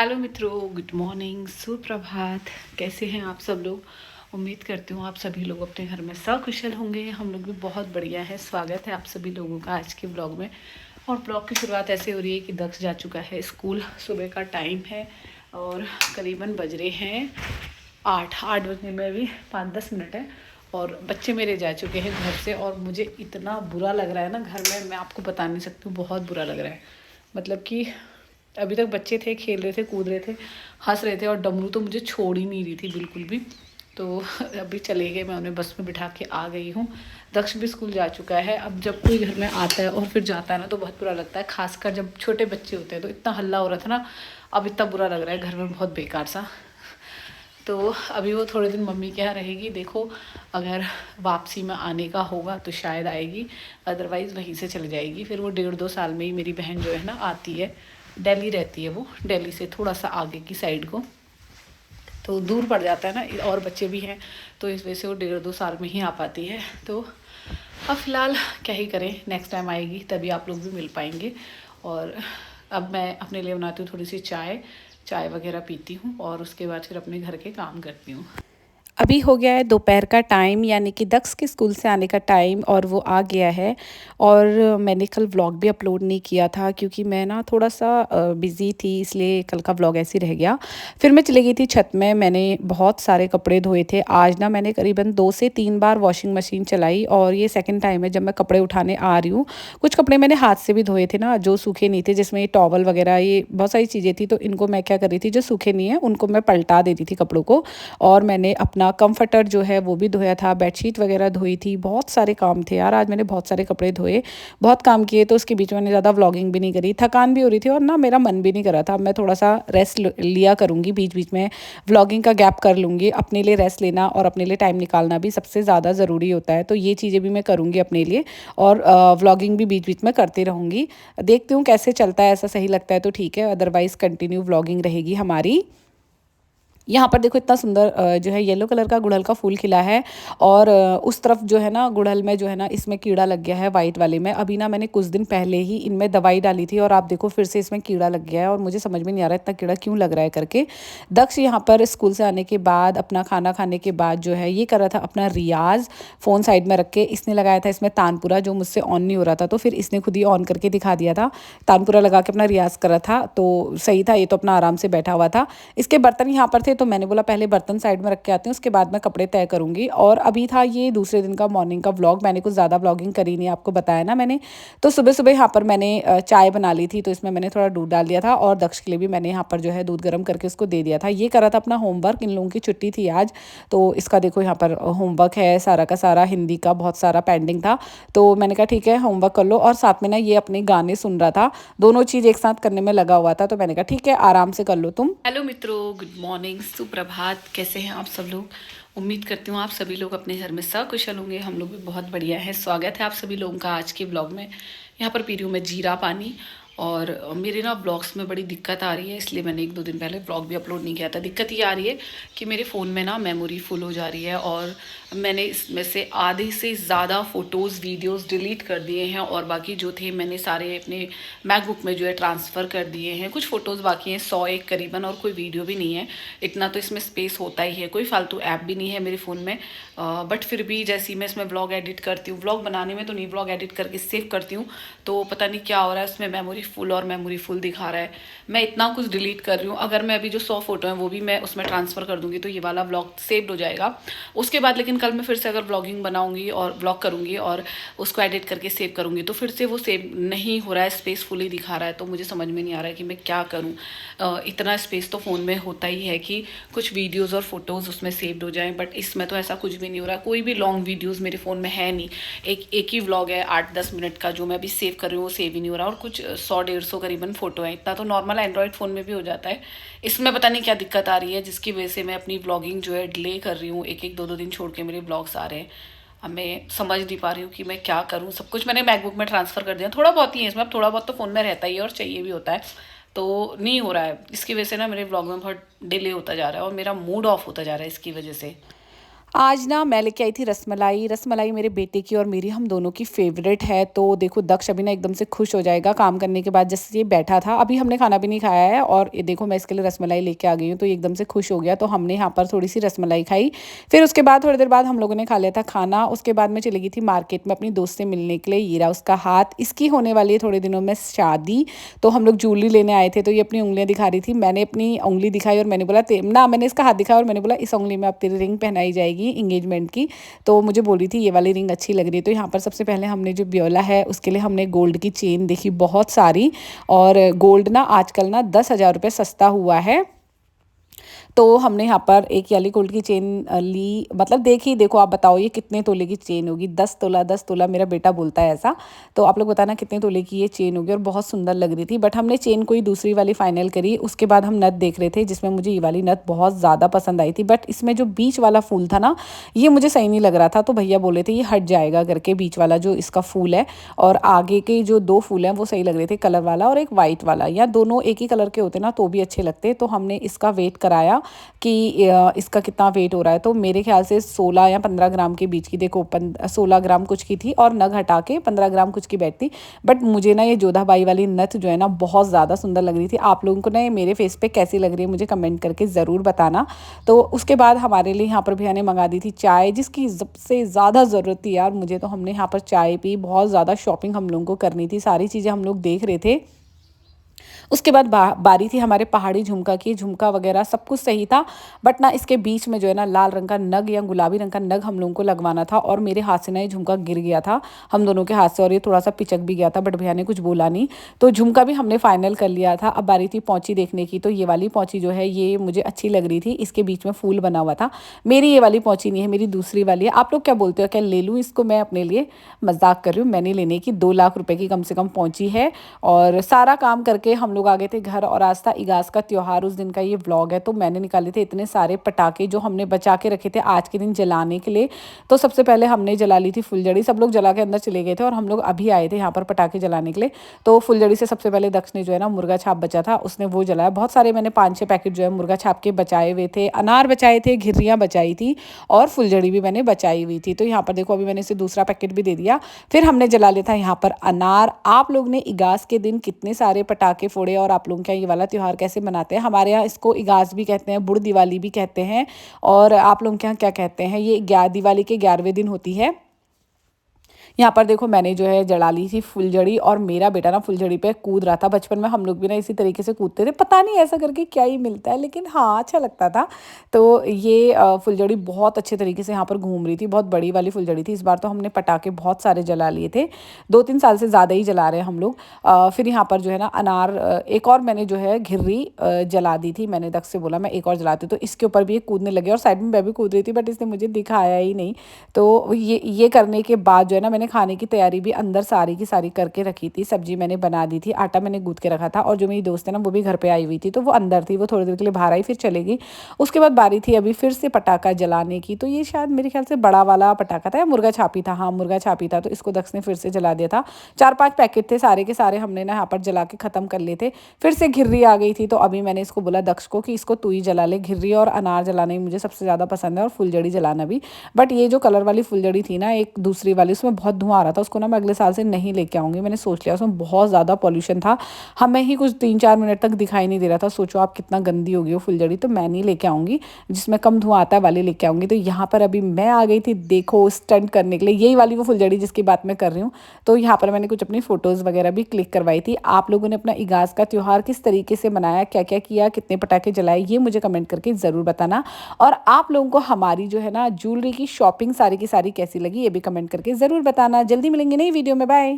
Hello मित्रों, good morning, सुप्रभात। कैसे हैं आप सब लोग? उम्मीद करती हूँ आप सभी लोग अपने घर में सकुशल होंगे। हम लोग भी बहुत बढ़िया है। स्वागत है आप सभी लोगों का आज के ब्लॉग में। और ब्लॉग की शुरुआत ऐसे हो रही है कि दक्ष जा चुका है स्कूल। सुबह का टाइम है और करीबन बज रहे हैं 8 बजने में भी 5-10 मिनट है। और बच्चे मेरे जा चुके हैं घर से और मुझे इतना बुरा लग रहा है ना घर में, मैं आपको बता नहीं सकती हूँ। बहुत बुरा लग रहा है। मतलब कि अभी तक बच्चे थे, खेल रहे थे, कूद रहे थे, हंस रहे थे और डमरू तो मुझे छोड़ ही नहीं रही थी बिल्कुल भी। तो अभी चले गए, मैं उन्हें बस में बिठा के आ गई हूँ। दक्ष भी स्कूल जा चुका है। अब जब कोई घर में आता है और फिर जाता है ना तो बहुत बुरा लगता है, खासकर जब छोटे बच्चे होते हैं। तो इतना हल्ला हो रहा था ना, अब इतना बुरा लग रहा है घर में, बहुत बेकार सा। तो अभी वो थोड़े दिन मम्मी के यहाँ रहेगी। देखो, अगर वापसी में आने का होगा तो शायद आएगी, अदरवाइज़ वहीं से चले जाएगी। फिर वो 1.5-2 साल में ही मेरी बहन जो है ना आती है। दिल्ली रहती है वो, दिल्ली से थोड़ा सा आगे की साइड को, तो दूर पड़ जाता है ना, और बच्चे भी हैं, तो इस वजह से वो 1.5-2 साल में ही आ पाती है। तो अब फ़िलहाल क्या ही करें, नेक्स्ट टाइम आएगी तभी आप लोग भी मिल पाएंगे। और अब मैं अपने लिए बनाती हूँ थोड़ी सी चाय वगैरह पीती हूँ और उसके बाद फिर अपने घर के काम करती हूँ। अभी हो गया है दोपहर का टाइम, यानी कि दक्ष के स्कूल से आने का टाइम, और वो आ गया है। और मैंने कल व्लॉग भी अपलोड नहीं किया था क्योंकि मैं ना थोड़ा सा बिज़ी थी, इसलिए कल का व्लॉग ऐसे ही रह गया। फिर मैं चली गई थी छत में, मैंने बहुत सारे कपड़े धोए थे। आज ना मैंने करीबन 2 से 3 बार वॉशिंग मशीन चलाई और ये सेकंड टाइम है जब मैं कपड़े उठाने आ रही हूँ। कुछ कपड़े मैंने हाथ से भी धोए थे ना, जो सूखे नहीं थे, जिसमें ये टॉवल वगैरह, ये बहुत सारी चीज़ें थी। तो इनको मैं क्या कर रही थी, जो सूखे नहीं है उनको मैं पलटा देती थी कपड़ों को। और मैंने अपना कंफर्टर जो है वो भी धोया था, बेडशीट वगैरह धोई थी। बहुत सारे काम थे यार, आज मैंने बहुत सारे कपड़े धोए, बहुत काम किए। तो उसके बीच में मैंने ज़्यादा व्लॉगिंग भी नहीं करी, थकान भी हो रही थी और ना मेरा मन भी नहीं कर रहा था। मैं थोड़ा सा रेस्ट लिया करूँगी, बीच बीच में व्लॉगिंग का गैप कर लूँगी। अपने लिए रेस्ट लेना और अपने लिए टाइम निकालना भी सबसे ज़्यादा ज़रूरी होता है। तो ये चीज़ें भी मैं करूँगी अपने लिए, और व्लॉगिंग भी बीच बीच में करती रहूँगी। देखती हूँ कैसे चलता है, ऐसा सही लगता है तो ठीक है, अदरवाइज़ कंटिन्यू व्लॉगिंग रहेगी हमारी। यहाँ पर देखो इतना सुंदर जो है येलो कलर का गुड़हल का फूल खिला है। और उस तरफ जो है ना गुड़हल में जो है ना, इसमें कीड़ा लग गया है वाइट वाले में। अभी ना मैंने कुछ दिन पहले ही इनमें दवाई डाली थी और आप देखो फिर से इसमें कीड़ा लग गया है और मुझे समझ में नहीं आ रहा इतना कीड़ा क्यों लग रहा है करके। दक्ष यहाँ पर स्कूल से आने के बाद, अपना खाना खाने के बाद जो है ये कर रहा था अपना रियाज। फ़ोन साइड में रख के इसने लगाया था इसमें तानपुरा, जो मुझसे ऑन नहीं हो रहा था, तो फिर इसने खुद ही ऑन करके दिखा दिया था। तानपुरा लगा के अपना रियाज कर रहा था तो सही था, ये तो अपना आराम से बैठा हुआ था। इसके बर्तन यहाँ पर थे तो मैंने बोला पहले बर्तन साइड में रख के आती हूँ, उसके बाद मैं कपड़े तय करूँगी। और अभी था ये दूसरे दिन का मॉर्निंग का व्लॉग। मैंने कुछ ज़्यादा व्लॉगिंग करी नहीं, आपको बताया ना मैंने। तो सुबह सुबह यहाँ पर मैंने चाय बना ली थी, तो इसमें मैंने थोड़ा दूध डाल दिया था और दक्ष के लिए भी मैंने यहाँ पर जो है दूध गर्म करके उसको दे दिया था। ये करा था अपना होमवर्क, इन लोगों की छुट्टी थी आज, तो इसका देखो यहाँ पर होमवर्क है सारा का सारा, हिंदी का बहुत सारा पेंडिंग था। तो मैंने कहा ठीक है होमवर्क कर लो, और साथ में ना ये अपने गाने सुन रहा था। दोनों चीज़ एक साथ करने में लगा हुआ था, तो मैंने कहा ठीक है आराम से कर लो तुम। हेलो मित्रों, गुड मॉर्निंग, सुप्रभात। कैसे हैं आप सब लोग? उम्मीद करती हूँ आप सभी लोग अपने घर में सकुशल होंगे। हम लोग भी बहुत बढ़िया है। स्वागत है आप सभी लोगों का आज के ब्लॉग में। यहाँ पर पी रही हूँ मैं जीरा पानी। और मेरे ना ब्लॉग्स में बड़ी दिक्कत आ रही है, इसलिए मैंने 1-2 दिन पहले ब्लॉग भी अपलोड नहीं किया था। दिक्कत ये आ रही है कि मेरे फ़ोन में ना मेमोरी फुल हो जा रही है और मैंने इसमें से आधे से ज़्यादा फ़ोटोज़ वीडियोज़ डिलीट कर दिए हैं और बाकी जो थे मैंने सारे अपने मैकबुक में जो है ट्रांसफ़र कर दिए हैं। कुछ फ़ोटोज़ बाकी हैं, 101 करीबन, और कोई वीडियो भी नहीं है। इतना तो इसमें स्पेस होता ही है, कोई फालतू ऐप भी नहीं है मेरे फ़ोन में। बट फिर भी जैसे ही मैं इसमें व्लॉग एडिट करती हूँ, व्लॉग बनाने में तो नहीं, व्लॉग एडिट करके सेव करती हूँ, तो पता नहीं क्या हो रहा है, उसमें मेमोरी फुल और मेमोरी फुल दिखा रहा है। मैं इतना कुछ डिलीट कर रही हूँ। अगर मैं अभी जो 100 फ़ोटो हैं वो भी मैं उसमें ट्रांसफ़र कर दूँगी तो ये वाला व्लॉग सेव्ड हो जाएगा। उसके बाद लेकिन कल मैं फिर से अगर व्लॉगिंग बनाऊँगी और व्लॉग करूँगी और उसको एडिट करके सेव करूँगी तो फिर से वो सेव नहीं हो रहा है, स्पेस फुल ही दिखा रहा है। तो मुझे समझ में नहीं आ रहा है कि मैं क्या करूँ। इतना स्पेस तो फ़ोन में होता ही है कि कुछ वीडियोज़ और फोटोज़ उसमें सेव्ड हो जाएँ, बट इसमें तो ऐसा कुछ भी नहीं हो रहा है। कोई भी लॉन्ग वीडियोज़ मेरे फ़ोन में है नहीं। एक ही व्लॉग है 8-10 मिनट का जो मैं अभी सेव कर रही हूँ, वो सेव ही नहीं हो रहा। और कुछ 100-150 करीबन फ़ोटो है। इतना तो नॉर्मल एंड्रॉयड फ़ोन में भी हो जाता है। इसमें पता नहीं क्या दिक्कत आ रही है जिसकी वजह से मैं अपनी व्लॉगिंग जो है डिले कर रही हूँ। 1-1 2-2 दिन छोड़ के मेरे व्लॉग्स आ रहे हैं। अब मैं समझ नहीं पा रही हूँ कि मैं क्या करूँ। सब कुछ मैंने मैकबुक में ट्रांसफ़र कर दिया, थोड़ा बहुत ही है इसमें, अब थोड़ा बहुत तो फ़ोन में रहता ही है और चाहिए भी होता है, तो नहीं हो रहा है। इसकी वजह से ना मेरे व्लॉग में बहुत डिले होता जा रहा है और मेरा मूड ऑफ होता जा रहा है इसकी वजह से। आज ना मैं लेके आई थी रसमलाई। रसमलाई मेरे बेटे की और मेरी हम दोनों की फ़ेवरेट है। तो देखो दक्ष अभी ना एकदम से खुश हो जाएगा काम करने के बाद। जैसे ये बैठा था, अभी हमने खाना भी नहीं खाया है और ये देखो मैं इसके लिए रसमलाई लेके आ गई हूँ, तो ये एकदम से खुश हो गया। तो हमने यहाँ पर थोड़ी-सी रसमलाई खाई। फिर उसके बाद थोड़ी देर बाद हम लोगों ने खा लिया था खाना। उसके बाद मैं चली गई थी मार्केट में अपनी दोस्त से मिलने के लिए। ये रहा उसका हाथ। इसकी होने वाली है थोड़े दिनों में शादी, तो हम लोग ज्वेलरी लेने आए थे। तो ये अपनी उँगलियाँ दिखा रही थी। मैंने अपनी उँगली दिखाई और मैंने बोला ते ना मैंने इसका हाथ दिखाया और मैंने बोला इस उँगली में अब तेरी रिंग पहनाई जाएगी एंगेजमेंट की। तो मुझे बोली थी ये वाली रिंग अच्छी लग रही है। तो यहाँ पर सबसे पहले हमने जो ब्योला है उसके लिए हमने गोल्ड की चेन देखी बहुत सारी। और गोल्ड ना आजकल ना 10,000 रुपये सस्ता हुआ है। तो हमने यहाँ पर एक याली गोल्ड की चेन ली। मतलब देखी, देखो आप बताओ ये कितने तोले की चेन होगी। 10 तोला, 10 तोला मेरा बेटा बोलता है ऐसा। तो आप लोग बताना कितने तोले की ये चेन होगी। और बहुत सुंदर लग रही थी। बट हमने चेन कोई दूसरी वाली फाइनल करी। उसके बाद हम नथ देख रहे थे जिसमें मुझे ये वाली नथ बहुत ज़्यादा पसंद आई थी। बट इसमें जो बीच वाला फूल था ना, ये मुझे सही नहीं लग रहा था। तो भैया बोले थे ये हट जाएगा करके, बीच वाला जो इसका फूल है। और आगे के जो 2 फूल हैं वो सही लग रहे थे, कलर वाला और एक वाइट वाला। या दोनों एक ही कलर के होते ना तो भी अच्छे लगते। तो हमने इसका वेट कराया कि इसका कितना वेट हो रहा है। तो मेरे ख्याल से 16 या 15 ग्राम के बीच की, देखो 16 ग्राम कुछ की थी और नग हटा के 15 ग्राम कुछ की बैठती। बट मुझे ना ये जोधाबाई वाली नथ जो है ना बहुत ज़्यादा सुंदर लग रही थी। आप लोगों को ना ये मेरे फेस पे कैसी लग रही है मुझे कमेंट करके ज़रूर बताना। तो उसके बाद हमारे लिए यहाँ पर भैया ने मंगा दी थी चाय, जिसकी सबसे ज़्यादा ज़रूरत थी यार मुझे। तो हमने यहाँ पर चाय पी। बहुत ज़्यादा शॉपिंग हम लोगों को करनी थी, सारी चीज़ें हम लोग देख रहे थे। उसके बाद बारी थी हमारे पहाड़ी झुमका की। झुमका वगैरह सब कुछ सही था। बट ना इसके बीच में जो है ना लाल रंग का नग या गुलाबी रंग का नग हम लोगों को लगवाना था। और मेरे हाथ से ना ये झुमका गिर गया था हम दोनों के हाथ से, और ये थोड़ा सा पिचक भी गया था। बट भैया ने कुछ बोला नहीं। तो झुमका भी हमने फाइनल कर लिया था। अब बारी थी पौंची देखने की। तो ये वाली पौंची जो है ये मुझे अच्छी लग रही थी। इसके बीच में फूल बना हुआ था। मेरी ये वाली पौंची नहीं है, मेरी दूसरी वाली है। आप लोग क्या बोलते हो, क्या ले लूँ इसको? मैं अपने लिए मजाक कर रही हूँ। मैंने लेने की 2 लाख रुपए की कम से कम पौंची है। और सारा काम करके हम लोग आ गए थे घर। और आज था इगास का त्योहार, उस दिन का ये व्लॉग है। तो मैंने निकाले थे इतने सारे पटाखे जो हमने बचा के रखे थे आज के दिन जलाने के लिए। तो सबसे पहले हमने जला ली थी फुलझड़ी। सब लोग जला के अंदर चले गए थे और हम लोग अभी आए थे यहाँ पर पटाखे जलाने के लिए। तो फुलझड़ी से सबसे पहले दक्ष ने जो है ना मुर्गा छाप बचा था उसने वो जलाया। बहुत सारे मैंने 5-6 पैकेट जो है मुर्गा छाप के बचाए हुए थे। अनार बचाए थे, घिर्रियाँ बचाई थी और फुलझड़ी भी मैंने बचाई हुई थी। तो यहाँ पर देखो अभी मैंने इसे दूसरा पैकेट भी दे दिया। फिर हमने जला लिया था यहाँ पर अनार। आप लोग ने इगास के दिन कितने सारे पटाखे फोड़े और आप लोग क्या ये वाला त्यौहार कैसे मनाते हैं? हमारे यहाँ इसको इगास भी कहते हैं, बुड़ दिवाली भी कहते हैं। और आप लोग के यहाँ क्या कहते हैं? ये दिवाली के 11वें दिन होती है। यहाँ पर देखो मैंने जो है जला ली थी फुलझड़ी। और मेरा बेटा ना फुलझड़ी पे कूद रहा था। बचपन में हम लोग भी ना इसी तरीके से कूदते थे, पता नहीं ऐसा करके क्या ही मिलता है, लेकिन हाँ अच्छा लगता था। तो ये फुलझड़ी बहुत अच्छे तरीके से यहाँ पर घूम रही थी। बहुत बड़ी वाली फुलझड़ी थी। इस बार तो हमने पटाखे बहुत सारे जला लिए थे, 2-3 साल से ज़्यादा ही जला रहे हैं हम लोग। फिर यहाँ पर जो है ना अनार, एक और मैंने जो है घिर्री जला दी थी। मैंने दक्ष से बोला मैं एक और जलाती हूँ। तो इसके ऊपर भी ये कूदने लगे और साइड में मैं भी कूद रही थी, बट इसने मुझे दिखाया ही नहीं। तो ये करने के बाद जो है ना मैंने खाने की तैयारी भी अंदर सारी की सारी करके रखी थी। सब्जी मैंने बना दी थी, आटा मैंने गूँथ के रखा था। और जो मेरी दोस्त है ना वो भी घर पे आई हुई थी, तो वो अंदर थी, वो थोड़ी देर के लिए बाहर आई फिर चलेगी। उसके बाद बारी थी अभी फिर से पटाखा जलाने की। तो ये शायद मेरे ख्याल से बड़ा वाला पटाखा था या मुर्गा छापी था। हाँ मुर्गा छापी था। तो इसको दक्ष ने फिर से जला दिया था। 4-5 पैकेट थे, सारे के सारे हमने ना यहाँ पर जला के ख़त्म कर लिए थे। फिर से घिर्री आ गई थी। तो अभी मैंने इसको बोला दक्ष को कि इसको तू ही जला ले। घिर्री और अनार जलाना ही मुझे सबसे ज़्यादा पसंद है और फुलझड़ी जलाना भी। बट ये जो कलर वाली फुलझड़ी थी ना एक दूसरी वाली, उसमें बहुत धुआं आ रहा था। उसको ना मैं अगले साल से नहीं लेके आऊँगी। मैंने सोच लिया, उसमें बहुत ज़्यादा पॉल्यूशन था। हमें ही कुछ 3-4 मिनट तक दिखाई नहीं दे रहा था। सोचो आप कितना गंदी होगी वो फुलझड़ी। तो मैं नहीं लेके आऊँगी, जिसमें कम धुआं आता है वाली लेके आऊँगी। तो यहाँ पर अभी मैं आ गई थी देखो स्टंट करने के लिए। यही वाली वो फुलझड़ी जिसकी बात मैं कर रही हूँ। तो यहाँ पर मैंने कुछ अपनी फ़ोटोज़ वगैरह भी क्लिक करवाई थी। आप लोगों ने अपना इगास का त्यौहार किस तरीके से मनाया, क्या क्या किया, कितने पटाखे जलाए, ये मुझे कमेंट करके ज़रूर बताना। और आप लोगों को हमारी जो है ना ज्वेलरी की शॉपिंग सारी की सारी कैसी लगी ये भी कमेंट करके ज़रूर बताना। जल्दी मिलेंगे नई वीडियो में, बाय।